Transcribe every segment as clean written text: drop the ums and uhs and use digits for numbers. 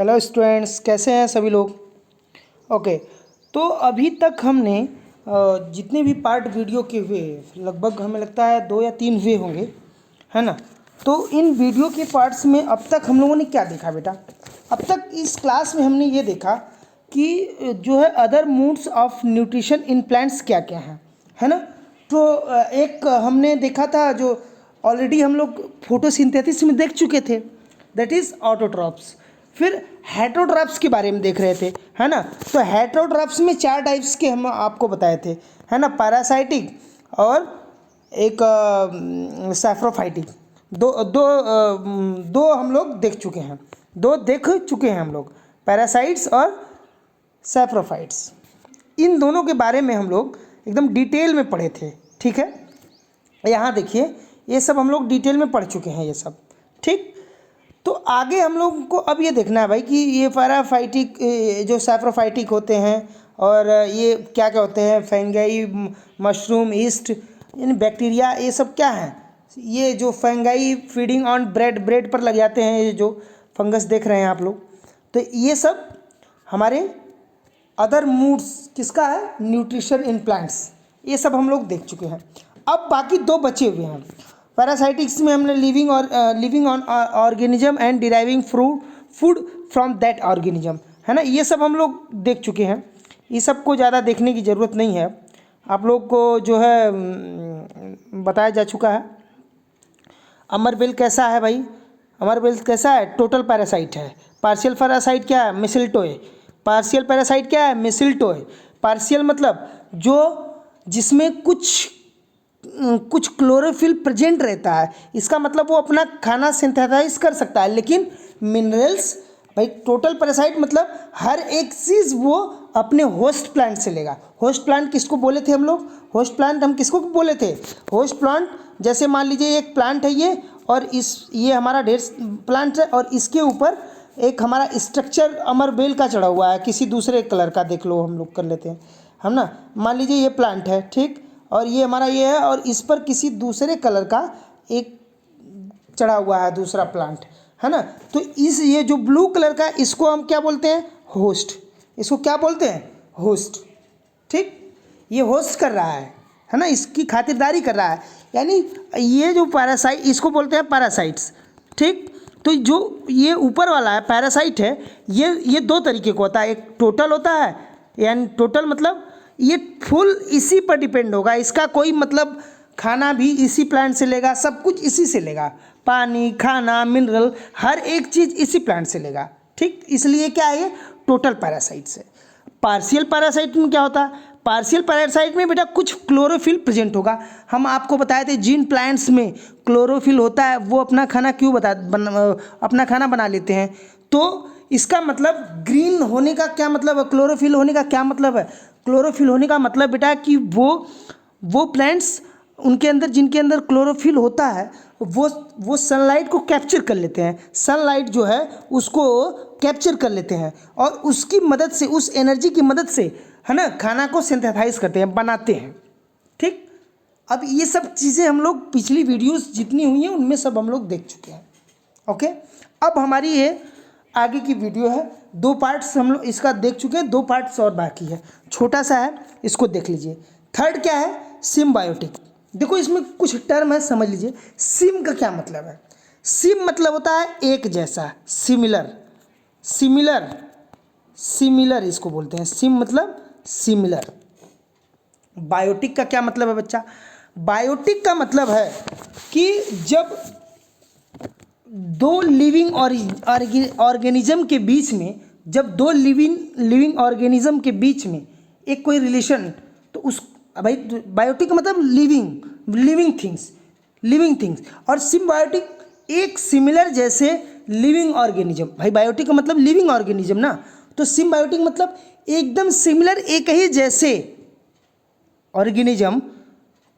Hello students, कैसे हैं सभी लोग। ओके, तो अभी तक हमने जितने भी पार्ट वीडियो के हुए, लगभग हमें लगता है 2 या 3 हुए होंगे, है ना। तो इन वीडियो के पार्ट्स में अब तक हम लोगों ने क्या देखा बेटा? अब तक इस क्लास में हमने ये देखा कि जो है other modes of nutrition in plants क्या क्या हैं, है ना। तो एक हमने देखा था जो ऑलरेडी हम लोग फोटोसिंथेसिस में देख चुके थे, दैट इज़ ऑटोट्रॉप्स। फिर हेटरोट्रॉप्स के बारे में देख रहे थे, है ना। तो हेटरोट्रॉप्स में 4 टाइप्स के हम आपको बताए थे, है ना, पैरासाइटिक और एक सैफ्रोफाइटिक। दो हम लोग देख चुके हैं हम लोग, पैरासाइट्स और सैफ्रोफाइट्स। इन दोनों के बारे में हम लोग एकदम डिटेल में पढ़े थे, ठीक है। यहाँ देखिए, ये सब हम लोग डिटेल में पढ़ चुके हैं ये सब, ठीक। तो आगे हम लोगों को अब ये देखना है भाई कि ये पैराफाइटिक जो सैफ्रोफाइटिक होते हैं और ये क्या क्या होते हैं, फंगाई, मशरूम, ईस्ट, यानी बैक्टीरिया, ये सब क्या हैं। ये जो फंगाई फीडिंग ऑन ब्रेड पर लग जाते हैं, ये जो फंगस देख रहे हैं आप लोग, तो ये सब हमारे अदर मूड्स किसका है, न्यूट्रिशन इन प्लांट्स। ये सब हम लोग देख चुके हैं। अब बाकी 2 बचे हुए हैं। पैरासाइटिक्स में हमने living on organism and deriving food from that organism, है ना। ये सब हम लोग देख चुके हैं, ये सब को ज़्यादा देखने की ज़रूरत नहीं है, आप लोग को जो है बताया जा चुका है। अमरबेल कैसा है भाई? अमरबेल कैसा है? टोटल पैरासाइट है। पार्शियल पैरासाइट क्या है? मिसल्टोए। पार्शियल पैरासाइट क्या है? मिसल्टोए। पार्शियल मतलब जो जिसमें कुछ क्लोरोफिल प्रेजेंट रहता है, इसका मतलब वो अपना खाना सिंथेसाइज कर सकता है, लेकिन मिनरल्स भाई, टोटल पैरासाइट मतलब हर एक चीज़ वो अपने होस्ट प्लांट से लेगा। होस्ट प्लांट किसको बोले थे हम लोग? होस्ट प्लांट हम किसको बोले थे? होस्ट प्लांट जैसे मान लीजिए एक प्लांट है ये, और ये हमारा ढेर प्लांट है, और इसके ऊपर एक हमारा स्ट्रक्चर अमरबेल का चढ़ा हुआ है, किसी दूसरे कलर का, देख लो हम लोग कर लेते हैं, हम ना। मान लीजिए ये प्लांट है, ठीक, और ये हमारा ये है, और इस पर किसी दूसरे कलर का एक चढ़ा हुआ है दूसरा प्लांट, है ना। तो ये जो ब्लू कलर का, इसको हम क्या बोलते हैं? होस्ट। इसको क्या बोलते हैं? होस्ट, ठीक। ये होस्ट कर रहा है ना, इसकी खातिरदारी कर रहा है, यानी ये जो पैरासाइट, इसको बोलते हैं पैरासाइट्स, ठीक। तो जो ये ऊपर वाला है पैरासाइट है, ये 2 तरीके का होता है। एक टोटल होता है, यानी टोटल मतलब ये फुल इसी पर डिपेंड होगा, इसका कोई मतलब खाना भी इसी प्लांट से लेगा, सब कुछ इसी से लेगा, पानी, खाना, मिनरल, हर एक चीज़ इसी प्लांट से लेगा, ठीक। इसलिए क्या है, ये टोटल पैरासाइट से। पार्शियल पैरासाइट में क्या होता है? पार्शियल पैरासाइट में बेटा कुछ क्लोरोफिल प्रेजेंट होगा। हम आपको बताए थे जिन प्लांट्स में क्लोरोफिल होता है वो अपना खाना अपना खाना बना लेते हैं। तो इसका मतलब ग्रीन होने का क्या मतलब है? क्लोरोफिल होने का क्या मतलब है? क्लोरोफिल होने का मतलब बेटा कि वो प्लांट्स, उनके अंदर, जिनके अंदर क्लोरोफिल होता है, वो सनलाइट को कैप्चर कर लेते हैं। सनलाइट जो है उसको कैप्चर कर लेते हैं, और उसकी मदद से, उस एनर्जी की मदद से, है ना, खाना को सिंथेसाइज करते हैं, बनाते हैं, ठीक। अब ये सब चीज़ें हम लोग पिछली वीडियोस जितनी हुई हैं उनमें सब हम लोग देख चुके हैं, ओके। अब हमारी ये आगे की वीडियो है, 2 पार्ट्स हम लोग इसका देख चुके हैं, 2 पार्ट्स और बाकी है, छोटा सा है, इसको देख लीजिए। थर्ड क्या है? सिम्बायोटिक। देखो इसमें कुछ टर्म है, समझ लीजिए। सिम का क्या मतलब है? सिम मतलब होता है एक जैसा, सिमिलर इसको बोलते हैं। सिम मतलब सिमिलर। बायोटिक का क्या मतलब है बच्चा? बायोटिक का मतलब है कि जब 2 लिविंग ऑर्गेनिज्म के बीच में, जब 2 लिविंग ऑर्गेनिज्म के बीच में एक कोई रिलेशन, तो उस भाई बायोटिक का मतलब लिविंग थिंग्स, और सिम्बायोटिक एक सिमिलर जैसे लिविंग ऑर्गेनिज्म। भाई बायोटिक का मतलब लिविंग ऑर्गेनिज्म ना, तो सिम्बायोटिक मतलब एकदम सिमिलर, एक ही जैसे ऑर्गेनिज्म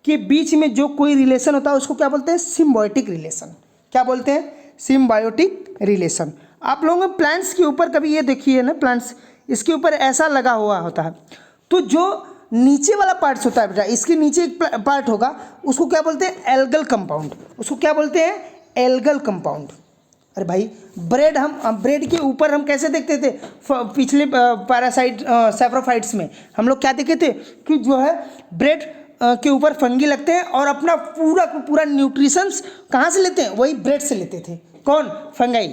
के बीच में जो कोई रिलेशन होता है उसको क्या बोलते हैं? Symbiotic relation. क्या बोलते हैं? Symbiotic relation. आप लोगों ने प्लांट्स के ऊपर कभी ये देखिए ना, प्लांट्स इसके ऊपर ऐसा लगा हुआ होता है, तो जो नीचे वाला पार्ट्स होता है बेटा, इसके नीचे एक पार्ट होगा, उसको क्या बोलते हैं? Algal compound. उसको क्या बोलते हैं? Algal compound. अरे भाई ब्रेड, हम ब्रेड के ऊपर हम कैसे देखते थे पिछले पैरासाइट सैप्रोफाइट्स में हम लोग क्या देखे थे कि जो है ब्रेड के ऊपर फंगी लगते हैं और अपना पूरा का पूरा न्यूट्रिशंस कहाँ से लेते हैं, वही ब्रेड से लेते थे। कौन? फंगाई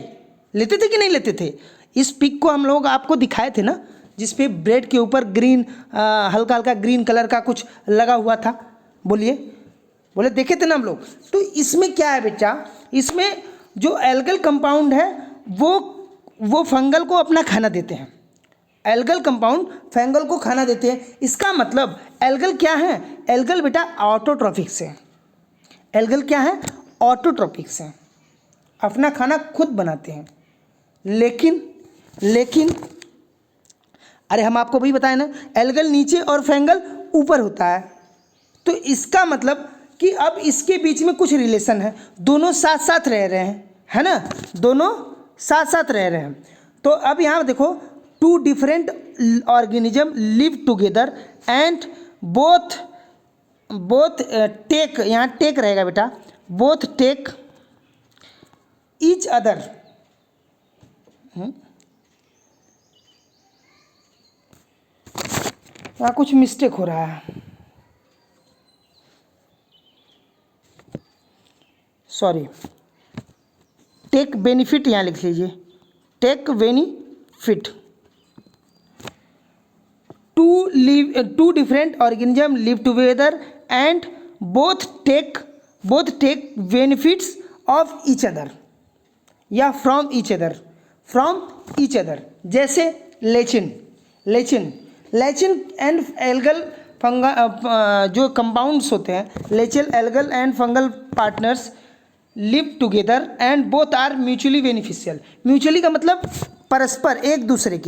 लेते थे कि नहीं लेते थे? इस पिक को हम लोग आपको दिखाए थे ना, जिसपे ब्रेड के ऊपर ग्रीन हल्का हल्का ग्रीन कलर का कुछ लगा हुआ था। बोलिए, बोले देखे थे ना हम लोग। तो इसमें क्या है बेटा, इसमें जो एल्गल कंपाउंड है वो फंगल को अपना खाना देते हैं। एल्गल कंपाउंड फंगल को खाना देते हैं। इसका मतलब एल्गल क्या है? एल्गल बेटा ऑटोट्रॉफिक्स है। एल्गल क्या है? ऑटोट्रॉफिक्स है, अपना खाना खुद बनाते हैं। लेकिन अरे हम आपको वही बताए ना, एल्गल नीचे और फंगल ऊपर होता है। तो इसका मतलब कि अब इसके बीच में कुछ रिलेशन है, दोनों साथ साथ रह रहे हैं, है ना, दोनों साथ साथ रह रहे हैं। तो अब यहाँ देखो, two different organism live together and both take, यहाँ टेक रहेगा बेटा, बोथ टेक ईच अदर। यहाँ कुछ मिस्टेक हो रहा है, सॉरी। टेक बेनिफिट यहाँ लिख लीजिए, take benefit. Two different organism live together and both take benefits of each other या फ्रॉम ईच अदर। जैसे लेचिन एंड एल्गल फंगा जो कंपाउंड्स होते हैं, lichen algal and fungal partners live together and both are mutually beneficial. Mutually का मतलब परस्पर, एक दूसरे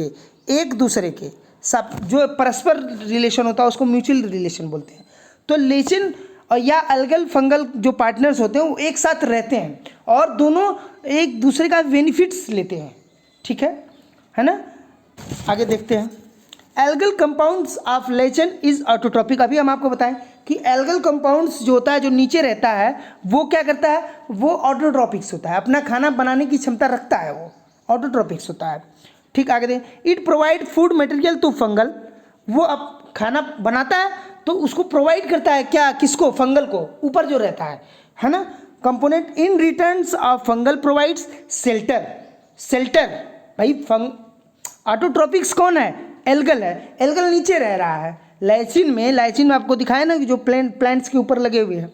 के सब जो परस्पर रिलेशन होता है उसको म्यूचुअल रिलेशन बोलते हैं। तो लेचिन और या एल्गल फंगल जो पार्टनर्स होते हैं वो एक साथ रहते हैं और दोनों एक दूसरे का बेनिफिट्स लेते हैं, ठीक है ना। आगे देखते हैं, algal compounds of lichen is autotrophic. अभी हम आपको बताएं कि एल्गल कंपाउंड्स जो होता है, जो नीचे रहता है, वो क्या करता है, वो ऑटोट्रॉपिक्स होता है, अपना खाना बनाने की क्षमता रखता है, वो ऑटोट्रॉपिक्स होता है। ठीक, आगे दें, it provide food material to fungal. वो अब खाना बनाता है तो उसको प्रोवाइड करता है क्या, किसको? फंगल को, ऊपर जो रहता है ना। Component in returns of fungal provides shelter. भाई ऑटोट्रॉपिक्स कौन है? एल्गल है। एल्गल नीचे रह रहा है। लाइसिन में आपको दिखाया ना कि जो प्लांट्स के ऊपर लगे हुए हैं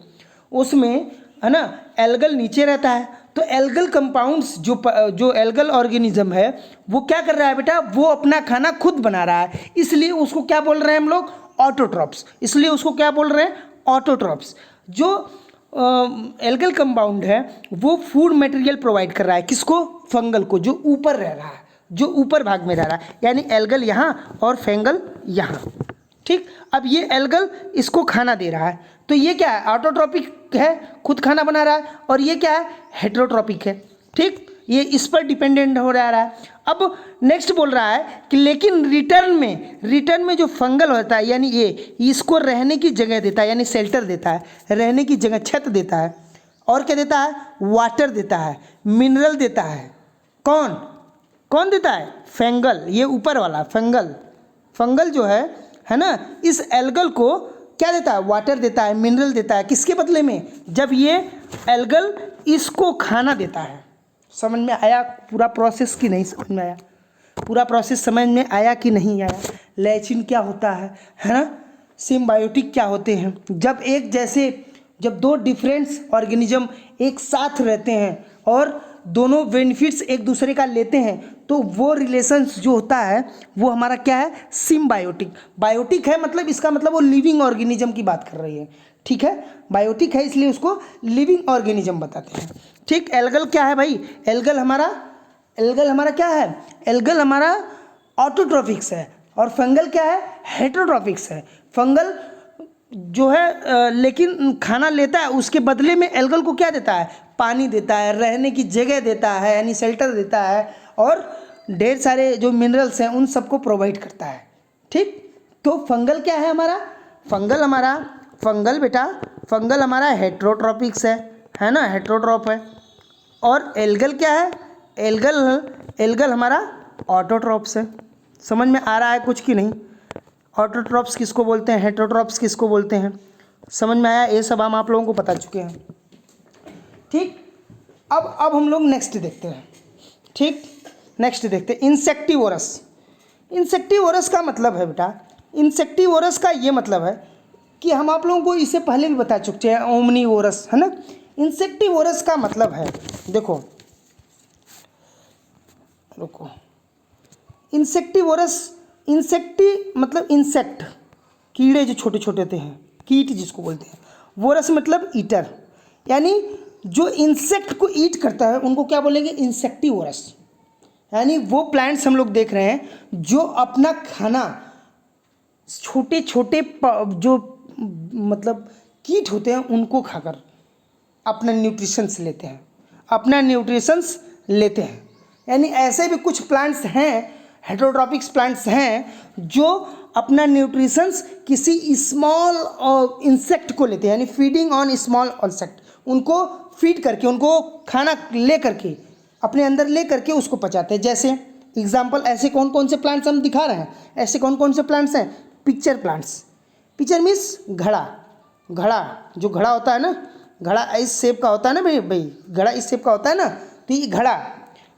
उसमें, है ना, एल्गल नीचे रहता है। तो एल्गल कंपाउंड्स जो एल्गल ऑर्गेनिज्म है वो क्या कर रहा है बेटा, वो अपना खाना खुद बना रहा है, इसलिए उसको क्या बोल रहे हैं हम लोग? ऑटोट्रॉप्स। इसलिए उसको क्या बोल रहे हैं? ऑटोट्रॉप्स। जो एल्गल कंपाउंड है वो फूड मटेरियल प्रोवाइड कर रहा है, किसको? फंगल को, जो ऊपर रह रहा है, जो ऊपर भाग में रह रहा है, यानी एल्गल यहाँ और फंगल यहाँ। ठीक, अब ये एल्गल इसको खाना दे रहा है, तो ये क्या है? ऑटोट्रॉपिक है, खुद खाना बना रहा है। और ये क्या है? हेटेरोट्रॉपिक है। ठीक, ये इस पर डिपेंडेंट हो रहा है। अब नेक्स्ट बोल रहा है कि लेकिन रिटर्न में जो फंगल होता है, यानी ये इसको रहने की जगह देता है, यानी शेल्टर देता है, रहने की जगह, छत देता है। और क्या देता है? वाटर देता है, मिनरल देता है। कौन देता है? फंगल। ये ऊपर वाला फंगल जो है ना, इस एल्गल को क्या देता है? वाटर देता है, मिनरल देता है। किसके बदले में? जब ये एल्गल इसको खाना देता है। समझ में आया पूरा प्रोसेस कि नहीं समझ में आया? पूरा प्रोसेस समझ में आया कि नहीं आया? लेचिन क्या होता है ना, सिम्बायोटिक क्या होते हैं? जब दो डिफरेंट ऑर्गेनिज्म एक साथ रहते हैं और दोनों बेनिफिट्स एक दूसरे का लेते हैं, तो वो रिलेशंस जो होता है वो हमारा क्या है? सिम्बायोटिक। बायोटिक है मतलब इसका मतलब वो लिविंग ऑर्गेनिज्म की बात कर रही है। ठीक है, बायोटिक है इसलिए उसको लिविंग ऑर्गेनिज्म बताते हैं। ठीक, एल्गल क्या है भाई? एल्गल हमारा क्या है? एल्गल हमारा ऑटोट्रॉपिक्स है और फंगल क्या है? हेटेरोट्रॉपिक्स है। फंगल जो है लेकिन खाना लेता है, उसके बदले में एल्गल को क्या देता है? पानी देता है, रहने की जगह देता है, यानी शेल्टर देता है, और ढेर सारे जो मिनरल्स हैं उन सबको प्रोवाइड करता है। ठीक, तो फंगल क्या है हमारा? फंगल हमारा हेटेरोट्रॉपिक्स है ना, हेटेरोट्रॉप है। और एल्गल क्या है? एल्गल एल्गल हमारा ऑटोट्रॉप्स है। समझ में आ रहा है कुछ कि नहीं? ऑटोट्रॉप्स किसको बोलते हैं, हेटेरोट्रॉप्स किसको बोलते हैं, समझ में आया? ये सब हम आप लोगों को बता चुके हैं। ठीक, अब हम लोग नेक्स्ट देखते हैं। ठीक, नेक्स्ट देखते हैं इंसेक्टिवोरस। इंसेक्टिवोरस का मतलब है बेटा, इंसेक्टिवोरस का ये मतलब है कि हम आप लोगों को इससे पहले भी बता चुके हैं, ओमनीवोरस, है ना। इंसेक्टिवोरस का मतलब है, देखो रुको, इंसेक्टिवोरस, इंसेक्टी मतलब इंसेक्ट, कीड़े जो छोटे छोटे होते हैं, कीट जिसको बोलते हैं। वोरस मतलब ईटर, यानी जो इंसेक्ट को ईट करता है उनको क्या बोलेंगे? इंसेक्टिवोरस। यानी वो प्लांट्स हम लोग देख रहे हैं जो अपना खाना छोटे छोटे जो मतलब कीट होते हैं उनको खाकर अपना न्यूट्रिशंस लेते हैं, अपना न्यूट्रिशंस लेते हैं। यानी ऐसे भी कुछ प्लांट्स हैं, हेटेरोट्रॉपिक्स प्लांट्स हैं जो अपना न्यूट्रिशंस किसी स्मॉल इंसेक्ट को लेते हैं, यानी फीडिंग ऑन स्मॉल इंसेक्ट, उनको फीड करके, उनको खाना ले करके अपने अंदर ले करके उसको पचाते हैं। जैसे एग्जाम्पल, ऐसे कौन कौन से प्लांट्स हम दिखा रहे हैं, ऐसे कौन कौन से प्लांट्स हैं? Picture plants. पिक्चर मीन्स घड़ा, घड़ा जो घड़ा होता है ना, घड़ा इस शेप का होता है ना भाई, घड़ा इस शेप का होता है ना, तो ये घड़ा।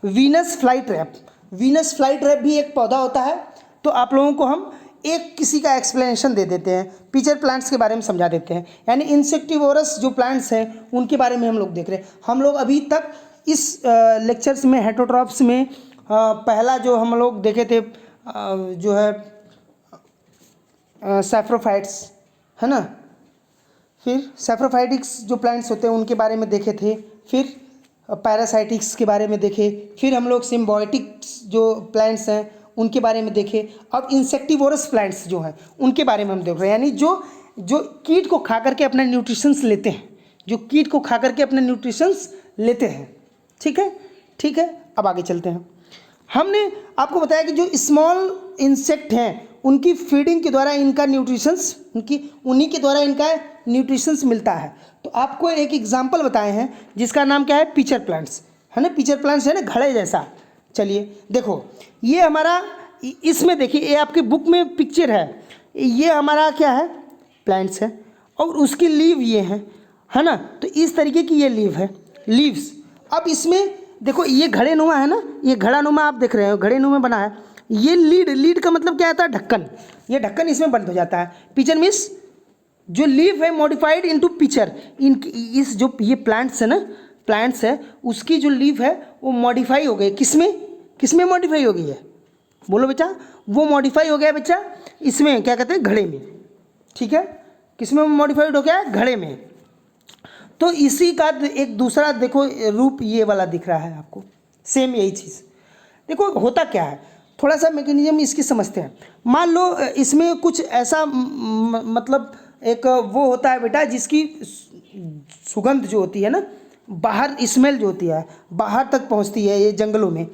Venus fly trap, Venus fly trap भी एक पौधा होता है। तो आप लोगों को हम एक किसी का एक्सप्लेनेशन दे देते हैं, पिक्चर प्लांट्स के बारे में समझा देते हैं। यानी इंसेक्टिवोरस जो प्लांट्स हैं उनके बारे में हम लोग देख रहे हैं। हम लोग अभी तक इस लेक्चर्स में हेटेरोट्रॉप्स में पहला जो हम लोग देखे थे जो है सैप्रोफाइट्स, है ना। फिर सैप्रोफाइटिक्स जो प्लांट्स होते हैं उनके बारे में देखे थे, फिर पैरासाइटिक्स के बारे में देखे, फिर हम लोग सिम्बायोटिक्स जो प्लांट्स हैं उनके बारे में देखे। अब इंसेक्टिवोरस प्लांट्स जो हैं उनके बारे में हम देख रहे हैं, यानी जो कीट को खा करके अपना न्यूट्रिशंस लेते हैं, जो कीट को खा करके अपना न्यूट्रिशंस लेते हैं। ठीक है, ठीक है, अब आगे चलते हैं। हमने आपको बताया कि जो स्मॉल इंसेक्ट हैं उनकी फीडिंग के द्वारा इनका न्यूट्रिशंस, उन्हीं के द्वारा इनका न्यूट्रिशंस मिलता है। तो आपको एक एग्जांपल बताए हैं जिसका नाम क्या है? पिक्चर प्लांट्स, है ना। पिक्चर प्लांट्स है ना, घड़े जैसा। चलिए देखो, ये हमारा, इसमें देखिए ये आपकी बुक में पिक्चर है, ये हमारा क्या है? प्लांट्स है, और उसकी लीव ये है ना। तो इस तरीके की ये लीव है, लीव्स। अब इसमें देखो ये घड़े नुमा है ना, ये घड़ा नुमा आप देख रहे हो, घड़े नुमा बना है। ये लीड का मतलब क्या आता है? ढक्कन। ये ढक्कन इसमें बंद हो जाता है। पिक्चर मीन्स जो लीफ है मॉडिफाइड इनटू पिक्चर। इस जो ये प्लांट्स है ना, प्लांट्स है, उसकी जो लीफ है वो मॉडिफाई हो गई। किसमें मॉडिफाई हो गई है? बोलो बेटा। वो मॉडिफाई हो गया बच्चा इसमें, क्या कहते हैं? घड़े में। ठीक है, किसमें मॉडिफाइड हो गया? घड़े में। तो इसी का एक दूसरा देखो रूप ये वाला दिख रहा है आपको, सेम यही चीज़। देखो होता क्या है, थोड़ा सा मैकेनिज्म इसकी समझते हैं। मान लो इसमें कुछ ऐसा मतलब एक वो होता है बेटा जिसकी सुगंध जो होती है ना, बाहर स्मेल जो होती है बाहर तक पहुंचती है ये जंगलों में।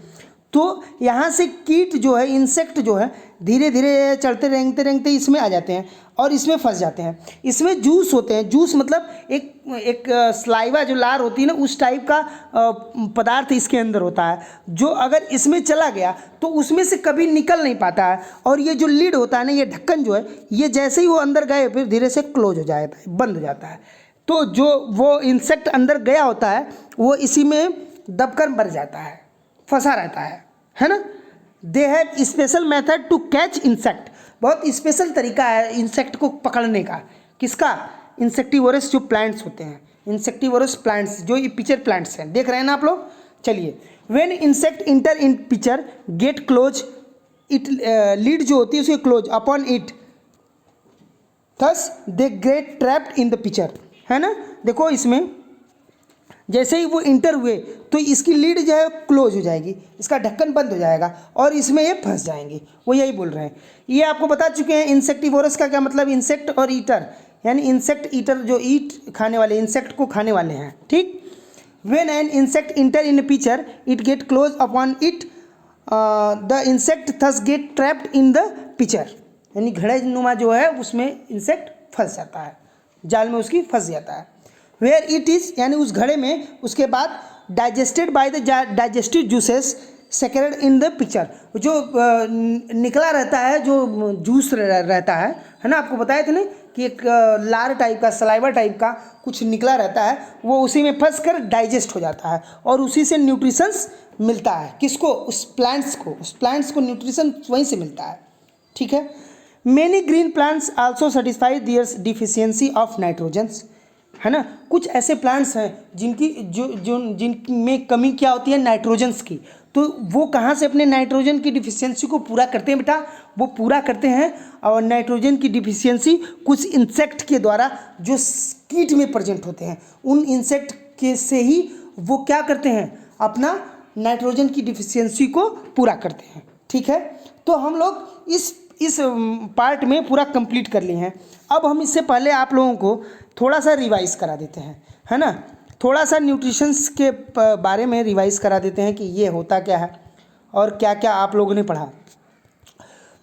तो यहाँ से कीट जो है, इंसेक्ट जो है, धीरे धीरे चढ़ते रेंगते रेंगते इसमें आ जाते हैं और इसमें फंस जाते हैं। इसमें जूस होते हैं, जूस मतलब एक स्लाइवा जो लार होती है ना, उस टाइप का पदार्थ इसके अंदर होता है, जो अगर इसमें चला गया तो उसमें से कभी निकल नहीं पाता है। और ये जो लीड होता है ना, ये ढक्कन जो है, ये जैसे ही वो अंदर गए फिर धीरे से क्लोज हो जाता है, बंद हो जाता है। तो जो वो इंसेक्ट अंदर गया होता है वो इसी में दबकर मर जाता है, फंसा रहता है ना। They have special method to catch insect. बहुत स्पेशल तरीका है इंसेक्ट को पकड़ने का। किसका? इंसेक्टिवोरस जो प्लांट्स होते हैं, इंसेक्टिवोरस प्लांट्स जो ये पिक्चर प्लांट्स हैं, देख रहे हैं ना आप लोग। चलिए, when insect enter in picture get close, it lead जो होती है उसके close upon it, thus they get trapped in the picture, है ना। देखो इसमें जैसे ही वो इंटर हुए तो इसकी लीड जो है क्लोज हो जाएगी, इसका ढक्कन बंद हो जाएगा और इसमें ये फंस जाएंगे। वो यही बोल रहे हैं। ये आपको बता चुके हैं इंसेक्टिवोरस का क्या मतलब, इंसेक्ट और ईटर, यानी इंसेक्ट ईटर जो ईट खाने वाले, इंसेक्ट को खाने वाले हैं। ठीक। When an insect enter in picture it get close upon it, the insect thus gate trapped in the picture, यानी घड़े नुमा जो है उसमें इंसेक्ट फंस जाता है, जाल में उसकी फंस जाता है। वेयर इट इज़, यानी उस घड़े में। उसके बाद digested by the digestive juices secreted in the picture. जो निकला रहता है, जो जूस रहता है ना, आपको बताए थे ना कि एक लार टाइप का, सलाइवा टाइप का कुछ निकला रहता है, वो उसी में फंस कर डाइजेस्ट हो जाता है और उसी से न्यूट्रिशंस मिलता है। किसको? उस प्लांट्स को न्यूट्रिशन वहीं से मिलता है। ठीक है। Many green plants also satisfy their deficiency of nitrogens, है ना। कुछ ऐसे प्लांट्स हैं जिनमें कमी क्या होती है? नाइट्रोजन्स की। तो वो कहाँ से अपने नाइट्रोजन की डिफिशियंसी को पूरा करते हैं बेटा? वो पूरा करते हैं और नाइट्रोजन की डिफिशियंसी कुछ इंसेक्ट के द्वारा जो कीट में प्रेजेंट होते हैं, उन इंसेक्ट के से ही वो क्या करते हैं? अपना नाइट्रोजन की डिफिशियंसी को पूरा करते हैं। ठीक है। तो हम लोग इस पार्ट में पूरा कंप्लीट कर लिए हैं। अब हम इससे पहले आप लोगों को थोड़ा सा रिवाइज करा देते हैं, है ना। थोड़ा सा न्यूट्रिशंस के बारे में रिवाइज करा देते हैं कि ये होता क्या है और क्या क्या आप लोगों ने पढ़ा।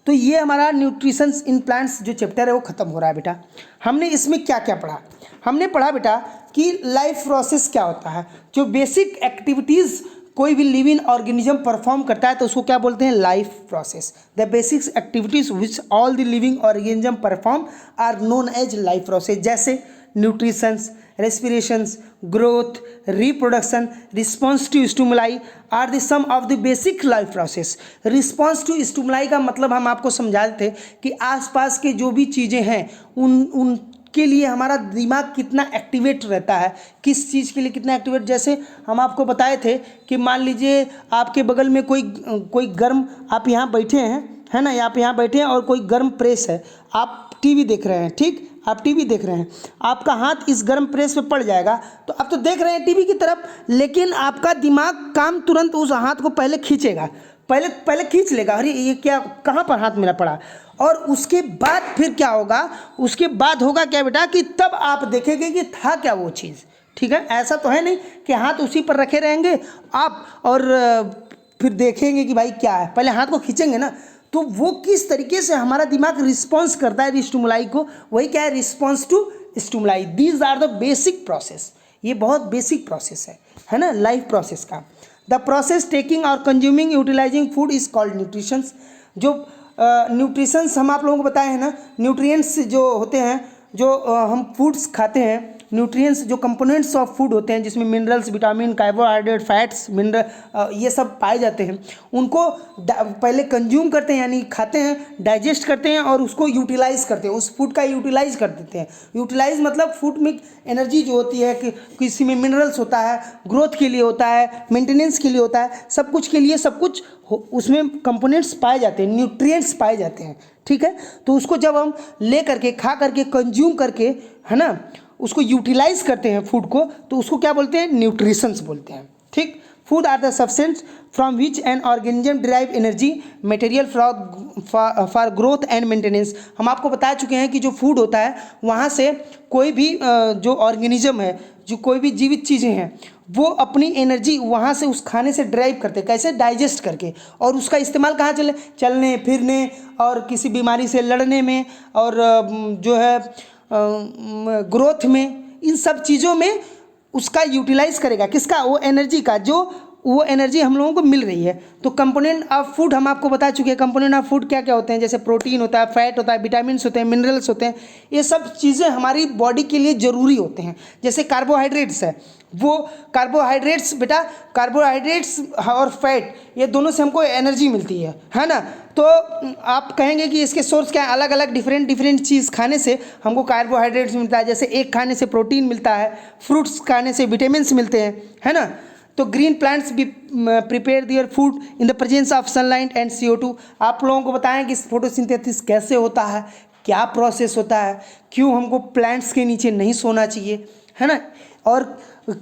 तो ये हमारा न्यूट्रिशंस इन प्लांट्स जो चैप्टर है वो ख़त्म हो रहा है बेटा। हमने इसमें क्या क्या पढ़ा? हमने पढ़ा बेटा कि लाइफ प्रोसेस क्या होता है। जो बेसिक एक्टिविटीज़ कोई भी लिविंग ऑर्गेनिज्म परफॉर्म करता है तो उसको क्या बोलते हैं? Life process. The basics activities which all the living organism perform are known as life process. जैसे nutritions, respirations, growth, reproduction, response to stimuli are the some of the basic life process. Response to stimuli का मतलब हम आपको समझा थे कि आसपास के जो भी चीज़ें हैं उनके लिए हमारा दिमाग कितना एक्टिवेट रहता है, किस चीज़ के लिए कितना एक्टिवेट। जैसे हम आपको बताए थे कि मान लीजिए आपके बगल में कोई गर्म, आप यहाँ बैठे हैं, है ना, आप यहाँ बैठे हैं और कोई गर्म प्रेस है, आप टीवी देख रहे हैं। ठीक, आप टीवी देख रहे हैं, आपका हाथ इस गर्म प्रेस पे पड़ जाएगा तो आप तो देख रहे हैं टीवी की तरफ, लेकिन आपका दिमाग काम तुरंत उस हाथ को पहले खींचेगा, पहले खींच लेगा, अरे ये क्या, कहाँ पर हाथ मेरा पड़ा। और उसके बाद फिर क्या होगा? उसके बाद होगा क्या बेटा कि तब आप देखेंगे कि था क्या वो चीज़। ठीक है। ऐसा तो है नहीं कि हाथ उसी पर रखे रहेंगे आप और फिर देखेंगे कि भाई क्या है, पहले हाथ को खींचेंगे ना। तो वो किस तरीके से हमारा दिमाग रिस्पॉन्स करता है स्टिमुलाई को, वही क्या है? Response to stimuli. These are the basic process. ये बहुत बेसिक प्रोसेस है ना, लाइफ प्रोसेस का। द प्रोसेस टेकिंग और consuming utilising food is called nutritions. जो न्यूट्रिशंस हम आप लोगों को बताए हैं ना, न्यूट्रिएंट्स जो होते हैं, जो हम फूड्स खाते हैं, न्यूट्रिएंट्स जो कंपोनेंट्स ऑफ फूड होते हैं, जिसमें मिनरल्स, विटामिन, कार्बोहाइड्रेट, फैट्स, ये सब पाए जाते हैं, उनको पहले कंज्यूम करते हैं यानी खाते हैं, डाइजेस्ट करते हैं और उसको यूटिलाइज करते हैं, उस फूड का यूटिलाइज कर देते हैं। यूटिलाइज मतलब फूड में एनर्जी जो होती है कि किसी में मिनरल्स होता है, ग्रोथ के लिए होता है, मेंटेनेंस के लिए होता है, सब कुछ के लिए सब कुछ उसमें कंपोनेंट्स पाए जाते हैं, न्यूट्रिएंट्स पाए जाते हैं। ठीक है। तो उसको जब हम ले करके, खा करके, कंज्यूम करके, है ना, उसको यूटिलाइज करते हैं फूड को, तो उसको क्या बोलते हैं? न्यूट्रिशंस बोलते हैं। ठीक। Food are the substance from which an organism derive energy material for growth and maintenance. हम आपको बता चुके हैं कि जो फूड होता है वहाँ से कोई भी जो ऑर्गेनिज्म है, जो कोई भी जीवित चीज़ें हैं, वो अपनी एनर्जी वहाँ से उस खाने से ड्राइव करते हैं। कैसे? डाइजेस्ट करके, और उसका इस्तेमाल कहाँ चलने फिरने और किसी बीमारी से लड़ने में और जो है ग्रोथ में, इन सब चीज़ों में उसका यूटिलाइज करेगा। किसका? वो एनर्जी का, जो वो एनर्जी हम लोगों को मिल रही है। तो कंपोनेंट ऑफ फूड हम आपको बता चुके हैं। कंपोनेंट ऑफ फूड क्या क्या होते हैं? जैसे प्रोटीन होता है, फैट होता है, विटामिन होते हैं, मिनरल्स होते हैं। ये सब चीज़ें हमारी बॉडी के लिए ज़रूरी होते हैं। जैसे कार्बोहाइड्रेट्स है, वो कार्बोहाइड्रेट्स बेटा, कार्बोहाइड्रेट्स और फैट, ये दोनों से हमको एनर्जी मिलती है ना। तो आप कहेंगे कि इसके सोर्स क्या है? अलग अलग डिफरेंट चीज़ खाने से हमको कार्बोहाइड्रेट्स मिलता है। जैसे एक खाने से प्रोटीन मिलता है, फ्रूट्स खाने से विटामिन्स मिलते हैं, है ना। तो ग्रीन प्लांट्स भी prepare their food in the presence of sunlight and CO2। आप लोगों को बताएं कि फोटोसिंथेसिस कैसे होता है, क्या प्रोसेस होता है, क्यों हमको प्लांट्स के नीचे नहीं सोना चाहिए, है ना, और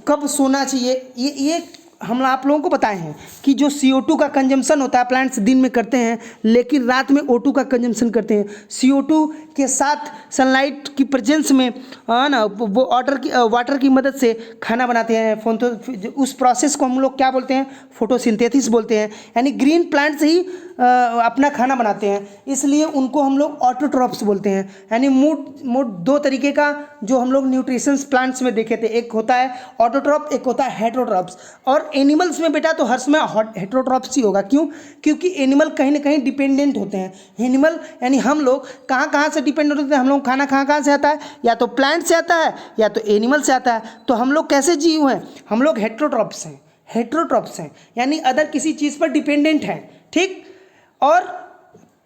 कब सोना चाहिए। ये हम आप लोगों को बताए हैं कि जो CO2 का कंजम्पशन होता है प्लांट्स दिन में करते हैं, लेकिन रात में O2 का कंजम्पशन करते हैं। CO2 के साथ सनलाइट की प्रेजेंस में ना वो वाटर की मदद से खाना बनाते हैं। उस प्रोसेस को हम लोग क्या बोलते हैं? फोटोसिंथेसिस बोलते हैं। यानी ग्रीन प्लांट्स ही अपना खाना बनाते हैं, इसलिए उनको हम लोग ऑटोट्रॉप्स बोलते हैं। यानी मोट दो तरीके का जो हम लोग न्यूट्रिशंस प्लांट्स में देखे थे, एक होता है ऑटोट्रॉप, एक होता है हेटरोट्रॉप्स। और एनिमल्स में बेटा तो हर समय हेटरोट्रॉप्स ही होगा। क्यों? क्योंकि एनिमल कहीं ना कहीं डिपेंडेंट होते हैं। एनिमल यानी हम लोग कहाँ से डिपेंडेंट होते हैं? हम लोग खाना कहाँ से आता है? या तो प्लांट से आता है या तो एनिमल से आता है। तो हम लोग कैसे जीव हैं? हम लोग हेटरोट्रॉप्स हैं। हेटरोट्रॉप्स हैं यानी अदर किसी चीज़ पर डिपेंडेंट हैं, ठीक। और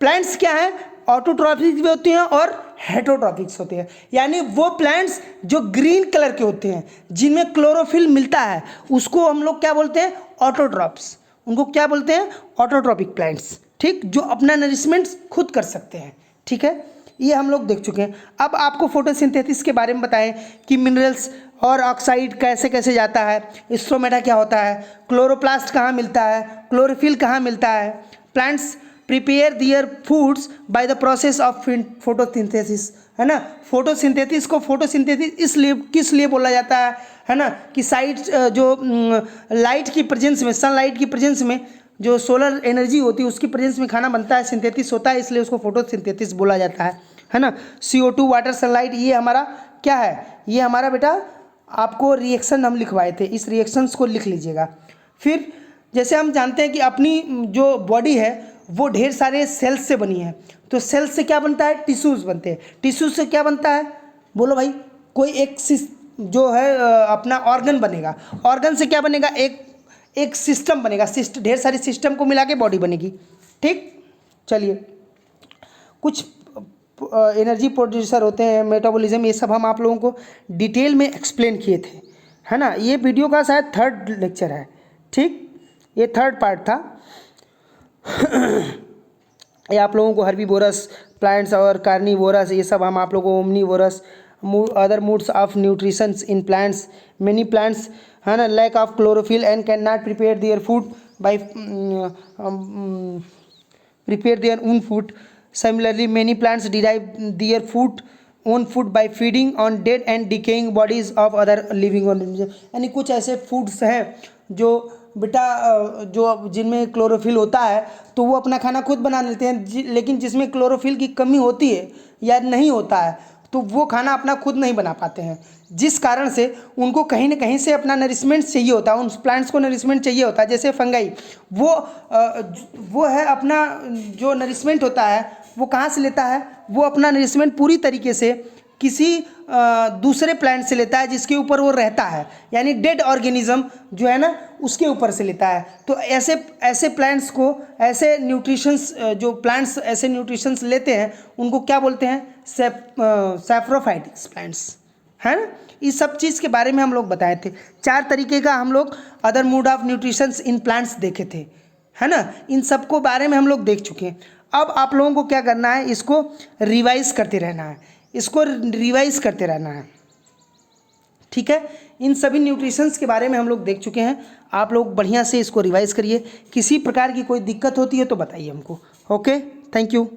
प्लांट्स क्या है? ऑटोट्रॉफिक भी होते हैं और हेटरोट्रॉफिक्स होते हैं। यानी वो प्लांट्स जो ग्रीन कलर के होते हैं, जिनमें क्लोरोफिल मिलता है, उसको हम लोग क्या बोलते हैं? ऑटोट्रॉप्स। उनको क्या बोलते हैं? ऑटोट्रॉपिक प्लांट्स, ठीक, जो अपना नरिशमेंट खुद कर सकते हैं, ठीक है। ये हम लोग देख चुके हैं। अब आपको फोटोसिंथेसिस के बारे में बताएं कि मिनरल्स और ऑक्साइड कैसे कैसे जाता है, स्ट्रोमेटा क्या होता है, क्लोरोप्लास्ट कहाँ मिलता है, क्लोरोफिल कहाँ मिलता है। Plants prepare their foods by the process of photosynthesis, है ना। फोटोसिंथेसिस को फोटोसिंथेसिस इसलिए किस लिए बोला जाता है ना, कि साइड जो लाइट की प्रेजेंस में, सनलाइट की प्रेजेंस में जो सोलर एनर्जी होती है उसकी प्रेजेंस में खाना बनता है, सिंथेसिस होता है, इसलिए उसको फोटोसिंथेसिस बोला जाता है ना। CO2 वाटर सनलाइट, ये हमारा क्या है? ये हमारा बेटा आपको रिएक्शन हम लिखवाए थे, इस रिएक्शंस को लिख लीजिएगा। फिर जैसे हम जानते हैं कि अपनी जो बॉडी है वो ढेर सारे सेल्स से बनी है, तो सेल्स से क्या बनता है? टिश्यूज़ बनते हैं। टिश्यूज से क्या बनता है? बोलो भाई। कोई एक जो है अपना ऑर्गन बनेगा, ऑर्गन से क्या बनेगा? एक सिस्टम बनेगा, ढेर सारे सिस्टम को मिला के बॉडी बनेगी, ठीक। चलिए, कुछ एनर्जी प्रोड्यूसर होते हैं, मेटाबॉलिज्म, ये सब हम आप लोगों को डिटेल में एक्सप्लेन किए थे, है ना। ये वीडियो का शायद 3rd लेक्चर है, ठीक, ये 3rd पार्ट था। ये आप लोगों को हर्बीवोरस प्लांट्स और कार्निवोरस, ये सब हम आप लोगों को omnivorous, other modes of nutritions in plants, many plants, है ना, lack of chlorophyll and can not prepare their food by prepare their own food. Similarly, many plants derive their own food by feeding on dead and decaying bodies of other living organisms. यानी कुछ ऐसे foods हैं जो बेटा जो जिनमें chlorophyll होता है तो वो अपना खाना खुद बना लेते हैं, लेकिन जिसमें क्लोरोफिल की कमी होती है या नहीं होता है तो वो खाना अपना खुद नहीं बना पाते हैं, जिस कारण से उनको कहीं ना कहीं से अपना नरिशमेंट चाहिए होता है। उन प्लांट्स को नरिशमेंट चाहिए होता है। जैसे फंगाई, वो है अपना जो नरिशमेंट होता है वो कहाँ से लेता है? वो अपना नरिशमेंट पूरी तरीके से किसी दूसरे प्लांट से लेता है जिसके ऊपर वो रहता है, यानी डेड ऑर्गेनिज्म जो है ना उसके ऊपर से लेता है। तो ऐसे प्लांट्स को, ऐसे न्यूट्रिशंस, जो प्लांट्स ऐसे न्यूट्रिशंस लेते हैं उनको क्या बोलते हैं? सैप्रोफाइटिक्स प्लांट्स, है ना। इस सब चीज़ के बारे में हम लोग बताए थे। 4 तरीके का हम लोग other mode of nutritions in plants देखे थे, है ना। इन सब को बारे में हम लोग देख चुके हैं। अब आप लोगों को क्या करना है? इसको रिवाइज करते रहना है, इसको रिवाइज करते रहना है, ठीक है। इन सभी न्यूट्रिशंस के बारे में हम लोग देख चुके हैं। आप लोग बढ़िया से इसको रिवाइज करिए। किसी प्रकार की कोई दिक्कत होती है तो बताइए हमको। Okay, thank you.